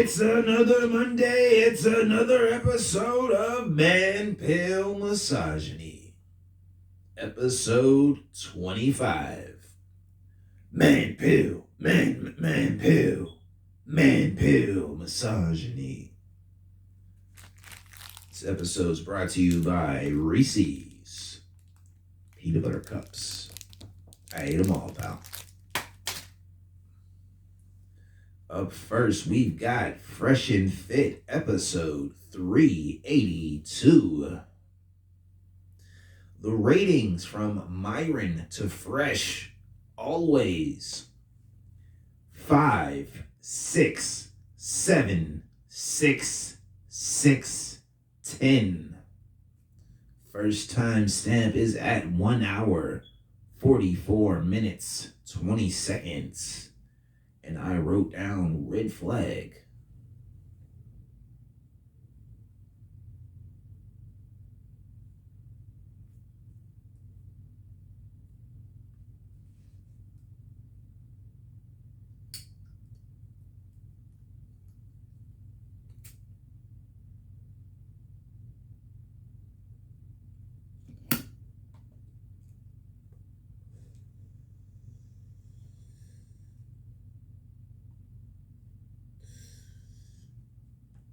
It's another Monday. It's another episode of ManPill Misogyny. Episode 25. ManPill, ManPill Misogyny. This episode is brought to you by Reese's Peanut Butter Cups. I ate them all, pal. Up first, we've got Fresh and Fit, episode 382. The ratings from Myron to Fresh, always 5, 6, 7, 6, 6, 10. First time stamp is at 1 hour, 44 minutes, 20 seconds. And I wrote down red flag.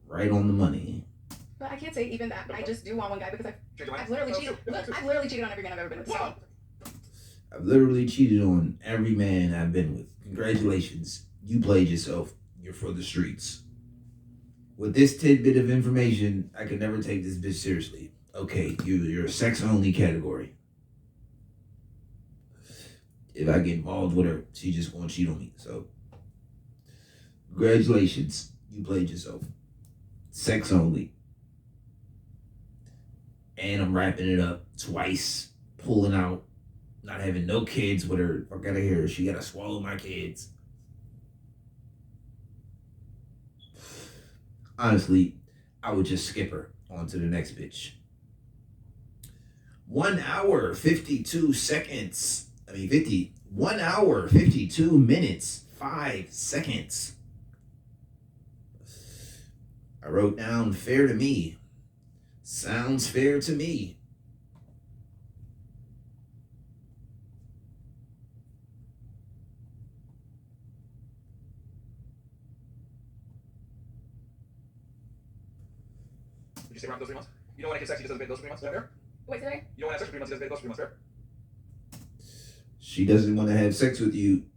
Right on the money. But I can't say even that. I just do want one guy because I've literally cheated. I've literally cheated on every man I've ever been with. So. I've literally cheated on every man I've been with. Congratulations. You played yourself. You're for the streets. With this tidbit of information, I could never take this bitch seriously. Okay, you're a sex-only category. If I get involved with her, she just gonna cheat on me. So, congratulations. You played yourself. Sex only. And I'm wrapping it up twice, pulling out, not having no kids with her. Fuck out of here. She gotta swallow my kids. Honestly, I would just skip her on to the next bitch. 1 hour, 52 seconds. 1 hour, 52 minutes, 5 seconds. I wrote down fair to me. Sounds fair to me. Would you say around those 3 months? You don't want to get sex, he just doesn't those 3 months? Is that fair? Wait, today? You don't want to have sex for 3 months, he doesn't those 3 months, fair? She doesn't want to have sex with you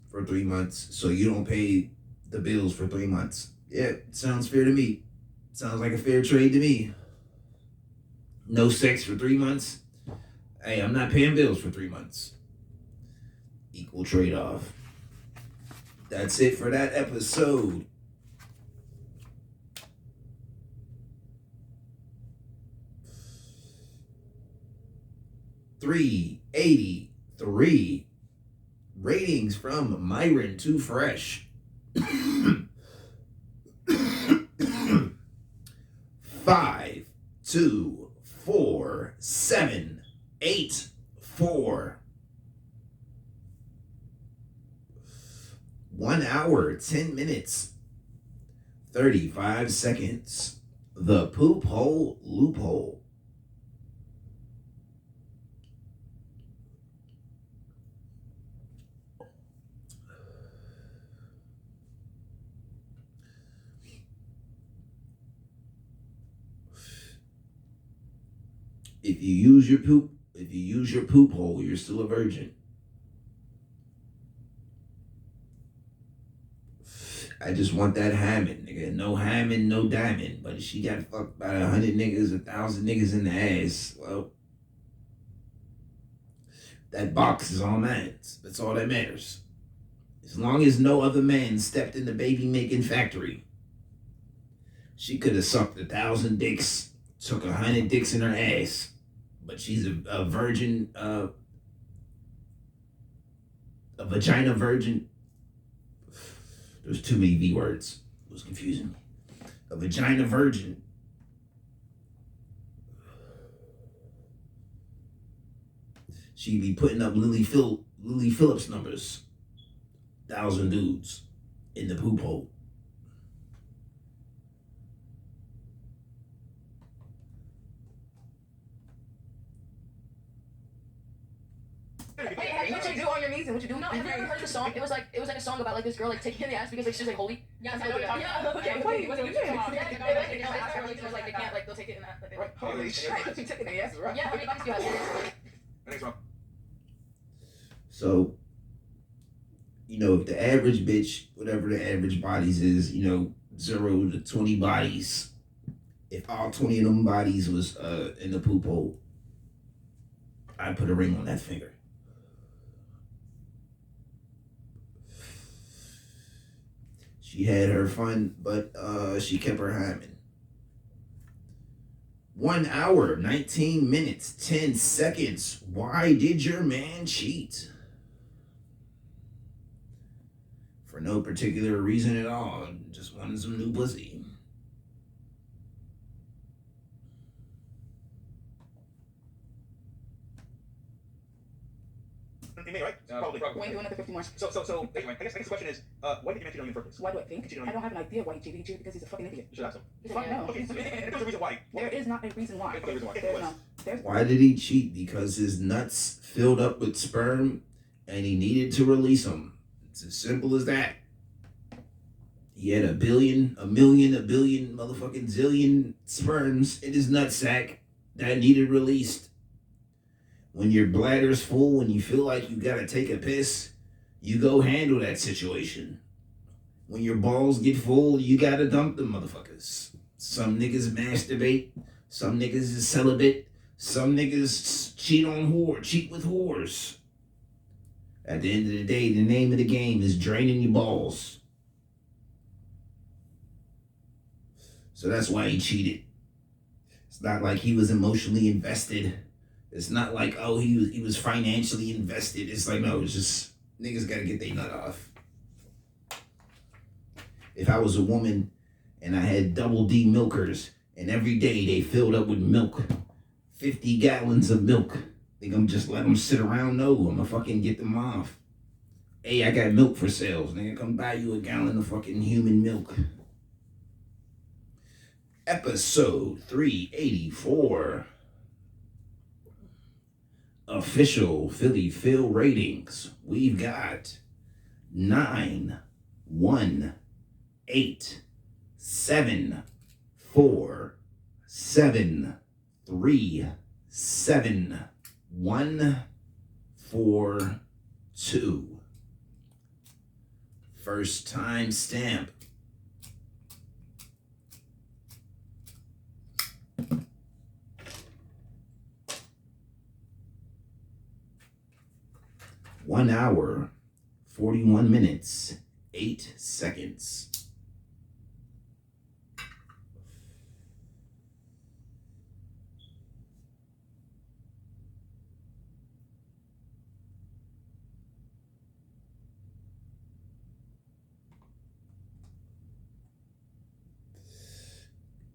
for 3 months, so you don't pay the bills for 3 months. Yeah, sounds fair to me. Sounds like a fair trade to me. No sex for 3 months. Hey, I'm not paying bills for 3 months. Equal trade-off. That's it for that episode. $3.83. Ratings from Myron to Fresh. 5, 2, 4, 7, 8, 4. 1 hour, 10 minutes, 35 seconds. The poop hole loophole. If you use your poop hole, you're still a virgin. I just want that Hammond, nigga. No Hammond, no diamond. But if she got fucked by 100 niggas, 1,000 niggas in the ass, well, that box is all mine. That's all that matters. As long as no other man stepped in the baby making factory, she could have sucked 1,000 dicks, took 100 dicks in her ass. But she's a virgin, a vagina virgin. There's too many V words. It was confusing. A vagina virgin. She'd be putting up Lily Phillips numbers. 1,000 dudes in the poop hole. reason. What you do? No, have you ever heard the song? It was like a song about like this girl like taking the ass because like she's like holy. Yeah, I know what you're talking about. Okay. Wait, what's it? Yeah, like they can't like they'll take it in that. Like, they, like, Holy shit. She took it in the ass, right? yeah, I mean, obviously, you have I think it's wrong. So, if the average bitch, whatever the average bodies is, 0 to 20 bodies, if all 20 of them bodies was in the poop hole, I'd put a ring on that finger. She had her fun, but she kept her hymen. 1 hour, 19 minutes, 10 seconds. Why did your man cheat? For no particular reason at all. Just wanted some new pussy. You may, right? Probably. Wayne doing it for 50 more. So, thank you, Wayne. I guess the question is, why did your man cheat on you in the first place? Why do I think? He cheated on I you. don't have an idea why he cheated. He cheated because he's a fucking idiot. You should ask him. Fuck no. Okay, so, and there's a reason why. There is not a reason why. Okay, reason why. There's no. There's Why did he cheat? Because his nuts filled up with sperm and he needed to release them. It's as simple as that. He had a billion, motherfucking zillion sperms in his nutsack that needed released. When your bladder's full and you feel like you gotta take a piss, you go handle that situation. When your balls get full, you gotta dump them motherfuckers. Some niggas masturbate, some niggas is celibate, some niggas cheat with whores. At the end of the day, the name of the game is draining your balls. So that's why he cheated. It's not like he was emotionally invested. It's not like, oh, he was financially invested. It's like, no, it's just niggas gotta get their nut off. If I was a woman and I had double D milkers and every day they filled up with milk, 50 gallons of milk, think I'm just let them sit around? No, I'm gonna fucking get them off. Hey, I got milk for sales. Nigga, come buy you a gallon of fucking human milk. Episode 384. Official Philly Phil ratings. We've got 9, 1, 8, 7, 4, 7, 3, 7, 1, 4, 2. First time stamp. One hour, 41 minutes, 8 seconds.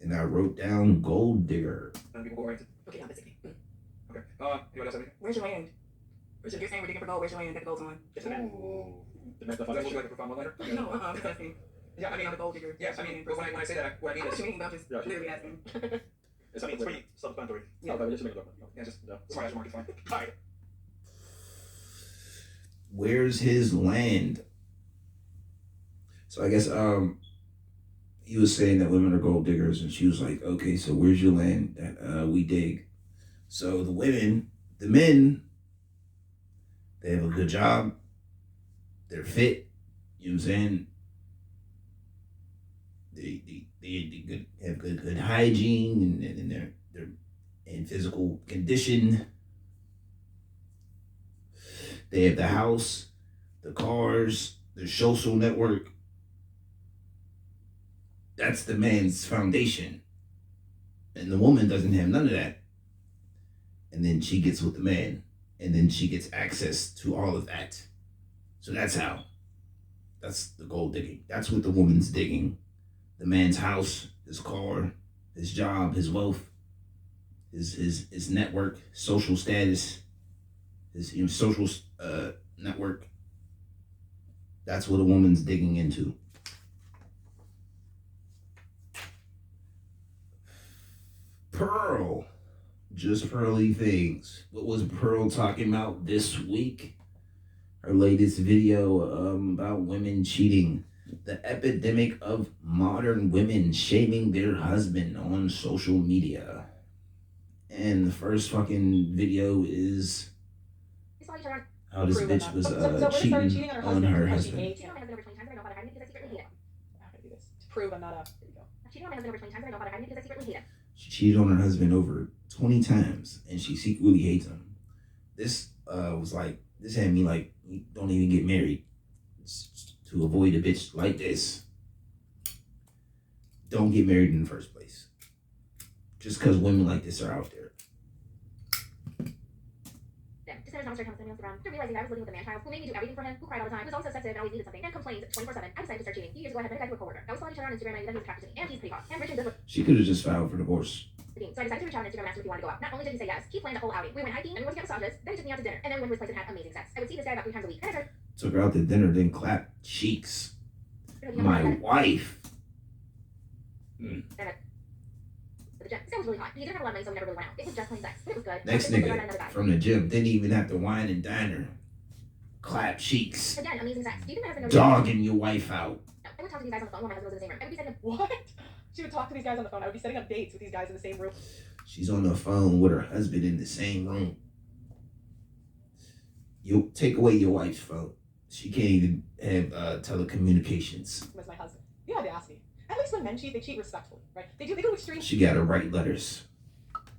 And I wrote down gold digger. And people go right. Okay, I'm busy. Okay. Anybody else have anything? Where's your land? You're saying we're digging for gold. Where's your land that the gold's on? It's an end. Does that look like a profound one-liner? No, just asking. Yeah, I mean, I'm a gold digger. yes, I mean, but when I say that, what I I mean know is, what you mean, but I'm just Yeah, sure. literally asking. it's pretty self-explanatory. Yeah. Yeah, just smart ass remark is fine. All right. Where's his land? So I guess he was saying that women are gold diggers, and she was like, okay, so where's your land that we dig? So the men, they have a good job, they're fit, you know what I'm saying? They have good hygiene and they're in physical condition. They have the house, the cars, the social network. That's the man's foundation. And the woman doesn't have none of that. And then she gets with the man. And then she gets access to all of that. So that's how. That's the gold digging. That's what the woman's digging. The man's house, his car, his job, his wealth, his network, social status, his social network. That's what a woman's digging into. Pearl. Just pearly things. What was Pearl talking about this week? her latest video about women cheating. The epidemic of modern women shaming their husband on social media. And the first fucking video is how this bitch was cheating on her husband. Cheated on my husband over 20 times and I don't bother hiding it because I secretly hate him. I'm not gonna do this. To prove I'm not a. There you go. I've cheated on my husband over 20 times and I don't bother hiding it because I secretly hate him. She cheated on her husband over 20 times and she secretly hates him. This was like, this had me like, don't even get married. To avoid a bitch like this. Don't get married in the first place. Just because women like this are out there. Just as I started telling him Instagram, realizing I was living with a man child who made me do everything for him, who cried all the time, who was also sensitive and always needed something, and complained 24/7. I decided to start cheating. A few years ago, I had met a guy through a coworker. I was following each other on Instagram and I knew that he was attracted to me, and he's pretty hot. And Rich and does what She could have just filed for divorce. so I decided to reach out on Instagram and ask him if he wanted to go out. Not only did he say yes, he planned a whole outing. We went hiking and we went to get massages, then he took me out to dinner, and then we went to his place and had amazing sex. I would see this guy about 3 times a week. And I started Took her out to dinner, then clapped cheeks. My wife. the gym. This guy was really hot. He didn't have a lot of money, so we never really went out. It was just plain sex, but it was good. Next nigga from the gym didn't even have to wine and dine her. Clap cheeks. Again, amazing sex. Do you think my husband knows? Dogging your wife out. No, I would talk to these guys on the phone while my husband was in the same room. I would be setting up. What? She would talk to these guys on the phone. I would be setting up dates with these guys in the same room. She's on the phone with her husband in the same room. You take away your wife's phone. She can't even have telecommunications. Was my husband. You had to ask me. At least when men cheat, they cheat respectfully, right? They go extreme. She got to write letters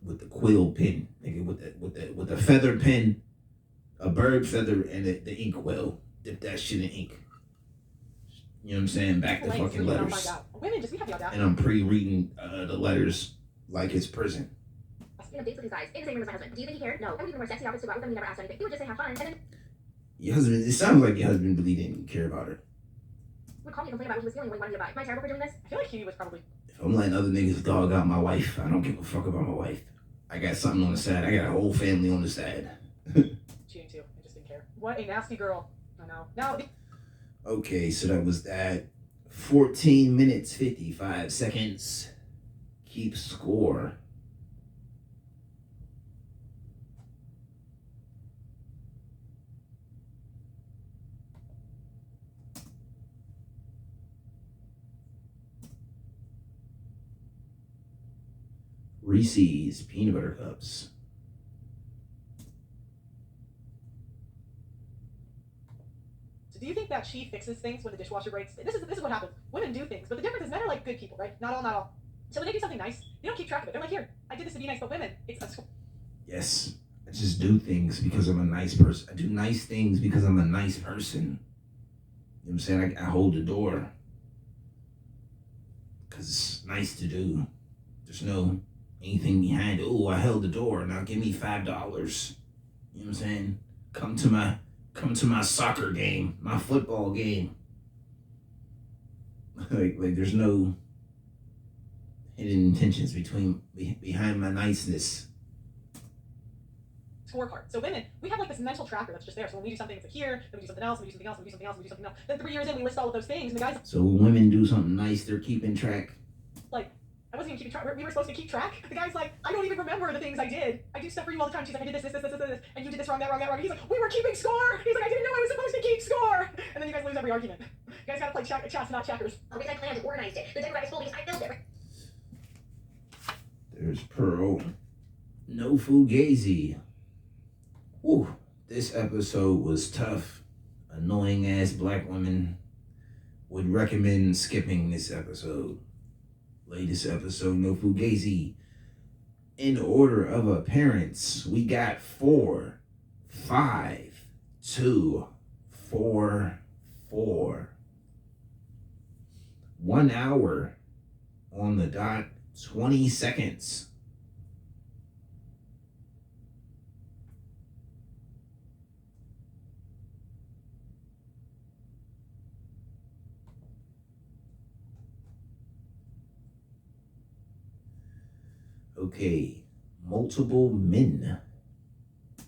with the quill pen, nigga, with the feather pen, a bird feather, and the ink well. Dip that shit in ink. You know what I'm saying? Back to fucking letters. Women just, we have the audacity. And I'm pre-reading the letters like it's prison. Dates with these guys in the same room as my husband. Do you think he cared? No. I would even wear sexy outfits to go out with him. He never asked anything. He would just say have fun, and then Your husband. It sounds like your husband really didn't care about her. would call me and complain about what he was feeling when he wanted me to buy. Am I terrible for doing this? I feel like he was probably. If I'm letting other niggas dog out my wife, I don't give a fuck about my wife. I got something on the side. I got a whole family on the side. Cheating too. I just didn't care. What a nasty girl. I know. Now. Okay, so that was that. 14 minutes, 55 seconds. Keep score. Reese's peanut butter cups. So do you think that she fixes things when the dishwasher breaks? This is what happens. Women do things, but the difference is men are like good people, right? Not all. So when they do something nice, they don't keep track of it. They're like, here, I did this to be nice, but women, it's a. Yes, I just do things because I'm a nice person. I do nice things because I'm a nice person. You know what I'm saying? I hold the door because it's nice to do. There's no anything behind it. Oh, I held the door. Now give me $5. You know what I'm saying? Come to my soccer game, my football game. like there's no hidden intentions behind my niceness. Scorecard. So women, we have like this mental tracker that's just there. So when we do something, it's like here, then we do something else, then we do something else, then we do something else, then we do something else. Then 3 years in, we list all of those things, and the guys. So when women do something nice, they're keeping track. Like, I wasn't even keeping track. We were supposed to keep track. The guy's like, I don't even remember the things I did. I do stuff for you all the time. She's like, I did this, and you did this wrong, that wrong. He's like, we were keeping score. He's like, I didn't know I was supposed to keep score. And then you guys lose every argument. You guys gotta play chess, not checkers. Oh, because I planned and organized it. The Democratic school because I filled it. There's Pearl. No Fugazi. Whew, this episode was tough. Annoying ass black women. Would recommend skipping this episode. Latest episode, No Fugazi. In order of appearance, we got 4, 5, 2, 4, 4. 1 hour on the dot, 20 seconds. Okay, multiple men.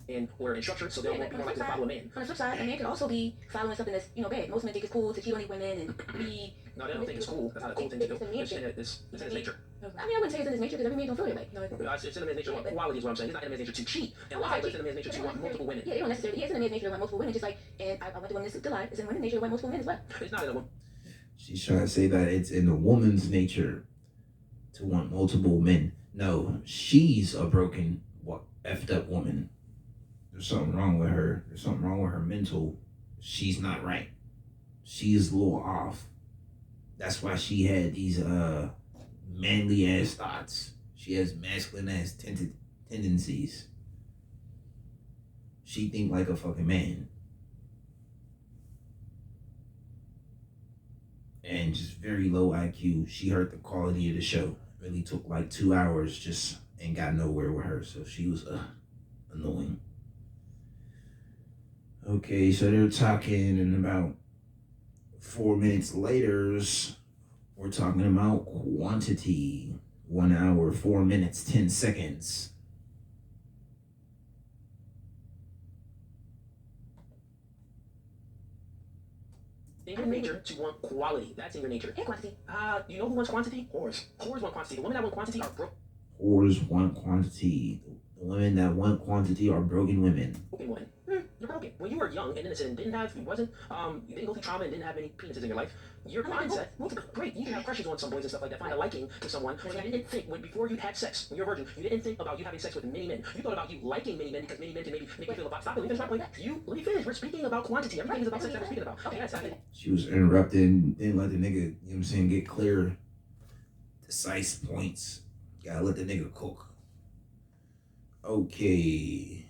And we're in structure, so they'll be more likely to follow a man. On the flip side, a man can also be following something that's, bad. Most men think it's cool to cheat on these women and be No, they don't think it's cool. That's not a cool thing to do. It's in his nature. I mean, I wouldn't say it's in his nature because every man don't feel that way. No, It's in a man's nature to want quality is what I'm saying. It's not in a man's nature to cheat and lie, but it's in a man's nature to want multiple women. Yeah, they don't necessarily. Yeah, it's in a man's nature to want multiple women, just like, and I want the women to lie. It's in women's nature to want multiple men as well. It's not in a woman. She's trying to say that it's in a woman's nature to want multiple men. No, she's a broken, effed up woman. There's something wrong with her. There's something wrong with her mental. She's not right. She's a little off. That's why she had these manly ass thoughts. She has masculine ass tendencies. She think like a fucking man. And just very low IQ. She hurt the quality of the show. Really took like 2 hours just and got nowhere with her. So she was annoying. Okay, so they're talking, and about 4 minutes later, we're talking about quantity. 1 hour, 4 minutes, 10 seconds. In your nature to want quality. That's in your nature. And quantity. You know who wants quantity? Whores. Whores want quantity. The women that want quantity are broke. Whores want quantity. The women that want quantity are broken women. Broken women. You're broken. When you were young and innocent and you didn't go through trauma and didn't have any penises in your life, your mindset, great, you can have crushes on some boys and stuff like that, find a liking to someone, but you didn't think, before you had sex, when you're a virgin, you didn't think about you having sex with many men. You thought about you liking many men because many men can maybe make you feel about, stop it, let me finish, we're speaking about quantity, everything is about sex that we're speaking about. Okay, that's it. She was interrupting, didn't let the nigga, you know what I'm saying, get clear, concise points. Gotta let the nigga cook. Okay,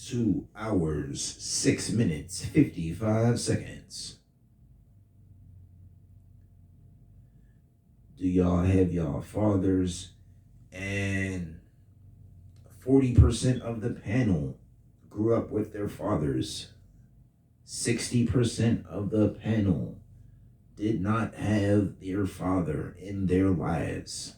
2 hours, 6 minutes, 55 seconds. Do y'all have y'all fathers? And 40% of the panel grew up with their fathers. 60% of the panel did not have their father in their lives.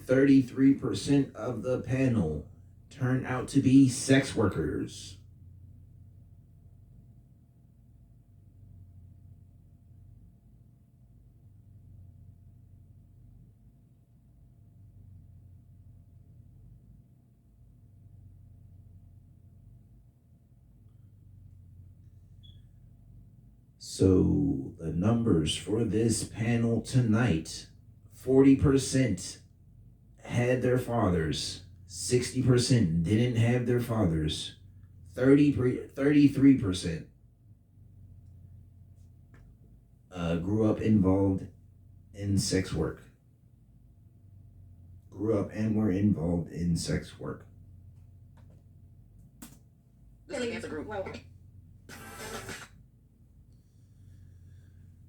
%33% of the panel turned out to be sex workers. So the numbers for this panel tonight, 40% had their fathers, 60% didn't have their fathers, 33% grew up involved in sex work. Grew up and were involved in sex work. This is a group.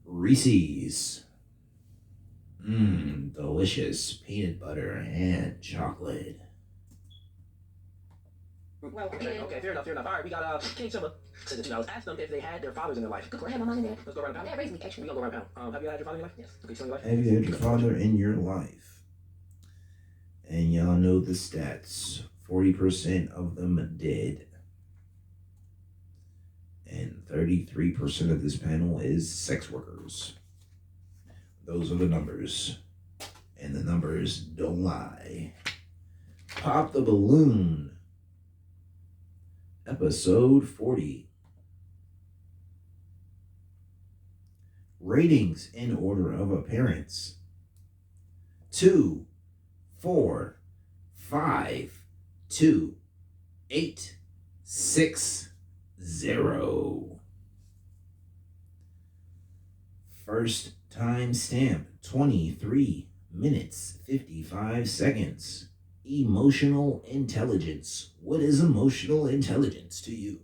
Reese's. Delicious peanut butter and chocolate. Okay, fair enough. All right, we got King Simba. Said that, I was asked them if they had their fathers in their life. Good question. I had my mom in there. Let's go around the panel. That raised me, actually. We gonna go around the panel. Have you had your father in your life? Yes. Okay, so in your life? Have you had your father in your life? And y'all know the stats. 40% of them did. And 33% of this panel is sex workers. Those are the numbers. And the numbers don't lie. Pop the Balloon. Episode 40. Ratings in order of appearance. 2, 4, 5, 2, 8, 6, 0. First time stamp, 23 minutes, 55 seconds. Emotional intelligence. What is emotional intelligence to you?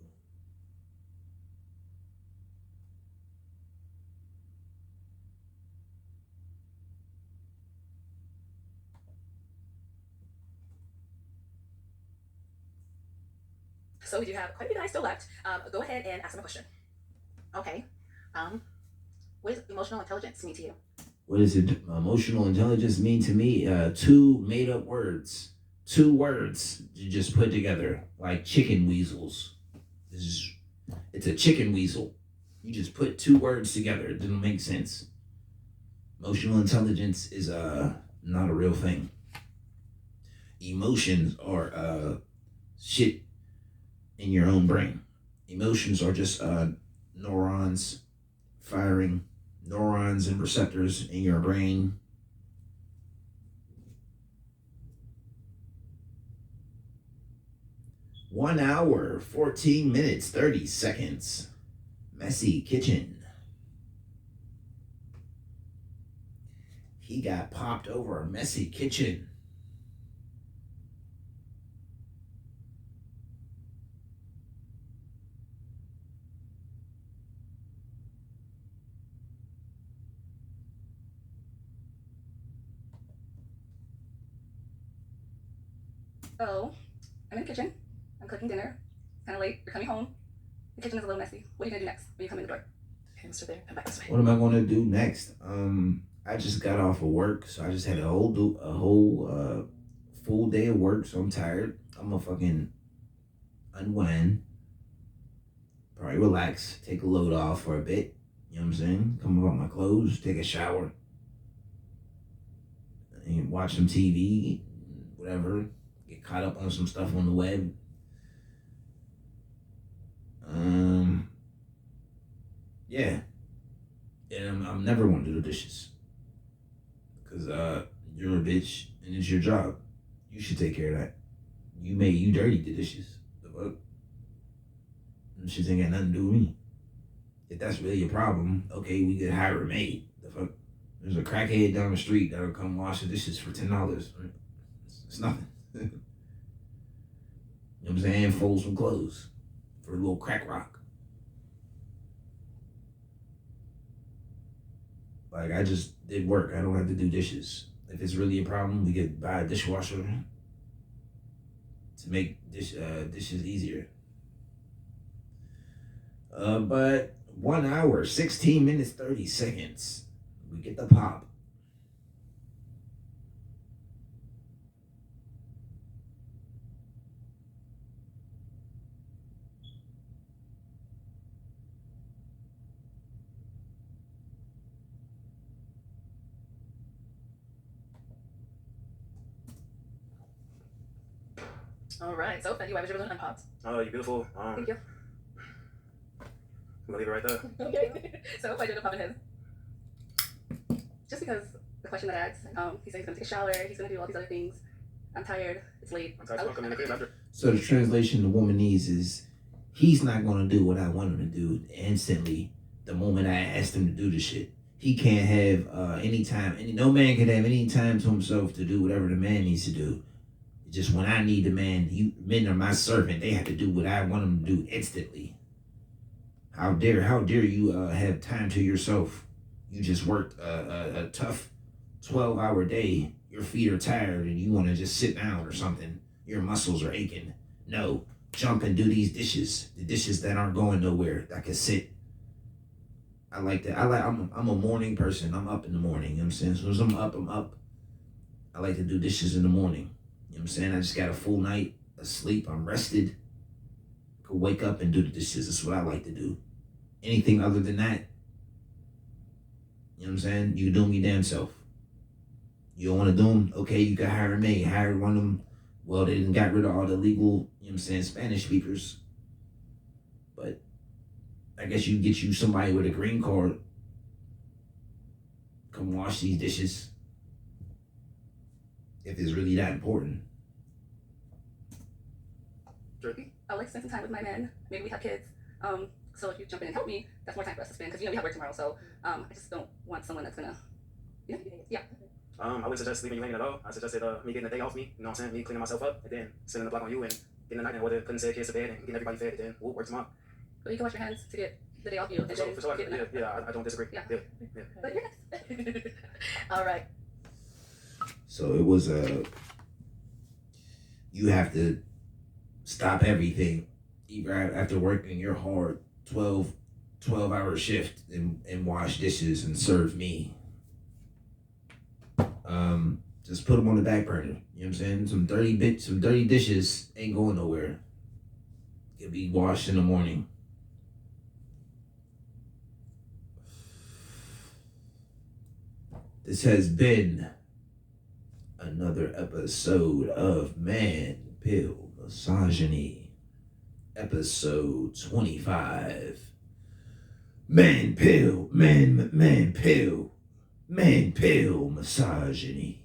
So we do have quite a few guys still left. Go ahead and ask them a question. Okay. What does emotional intelligence mean to you? What does emotional intelligence mean to me? 2 made up words. 2 words you just put together, like chicken weasels. It's a chicken weasel. You just put 2 words together. It doesn't make sense. Emotional intelligence is not a real thing. Emotions are shit in your own brain. Emotions are just neurons firing, neurons and receptors in your brain. One hour, 14 minutes, 30 seconds. Messy kitchen. He got popped over a messy kitchen. So, I'm in the kitchen. I'm cooking dinner. It's kind of late. You're coming home. The kitchen is a little messy. What are you gonna do next when you come in the door? Okay, Mr. There, come back this way. What am I gonna do next? I just got off of work, so I just had a whole full day of work, so I'm tired. I'm gonna fucking unwind, probably relax, take a load off for a bit. You know what I'm saying? Come up my clothes, take a shower, and watch some TV, whatever. Get caught up on some stuff on the web. Yeah. And I'm never gonna do the dishes. Cause you're a bitch and it's your job. You should take care of that. You dirty the dishes. The fuck? Them shit ain't got nothing to do with me. If that's really a problem, okay, we could hire a maid. The fuck? There's a crackhead down the street that'll come wash the dishes for $10. It's nothing. You know what I'm saying? Fold some clothes for a little crack rock. Like, I just did work. I don't have to do dishes. If it's really a problem, we could buy a dishwasher to make dishes easier. But 1 hour, 16 minutes, 30 seconds. We get the pop. All right. So, Betty, why was your balloon unpopped? Oh, you're beautiful. Thank you. I'm gonna leave it right there. Okay. So, why did it pop in his? Just because the question that I asked, he said he's gonna take a shower, he's gonna do all these other things. I'm tired. It's late. I'm tired of coming in the crib after. So the translation the woman needs is, he's not gonna do what I want him to do instantly the moment I asked him to do the shit. He can't have any time. No man can have any time to himself to do whatever the man needs to do. Just when I need the man, men are my servant. They have to do what I want them to do instantly. How dare you have time to yourself? You just worked a tough 12-hour day. Your feet are tired and you want to just sit down or something. Your muscles are aching. No, jump and do these dishes. The dishes that aren't going nowhere, that can sit. I like that. I'm a morning person. I'm up in the morning. You know what I'm saying? As soon as I'm up. I like to do dishes in the morning. You know what I'm saying? I just got a full night of sleep. I'm rested. I could wake up and do the dishes. That's what I like to do. Anything other than that, you know what I'm saying? You can do them your damn self. You don't want to do them? Okay, you can hire a maid. Hire one of them. Well, they didn't got rid of all the legal, you know what I'm saying, Spanish speakers. But I guess you get you somebody with a green card. Come wash these dishes. If it's really that important. I would like to spend some time with my men. Maybe we have kids. So if you jump in and help me, that's more time for us to spend because we have work tomorrow. So I just don't want someone that's gonna, yeah. I wouldn't suggest leaving you hanging at all. I suggested me getting a day off me. You know what I'm saying? Me cleaning myself up and then sending the block on you and getting the night in order, putting said kids to bed and getting everybody fed. And then we'll work tomorrow. But you can wash your hands to get the day off you. And So, then for sure. get the night. I don't disagree. Yeah. Yeah. But you're next. All right. So it was you have to stop everything even after working your hard 12-hour shift and wash dishes and serve me. Just put them on the back burner. You know what I'm saying? Some dirty dishes ain't going nowhere. Can be washed in the morning. This has been another episode of ManPill Misogyny. Episode 25. ManPill Misogyny.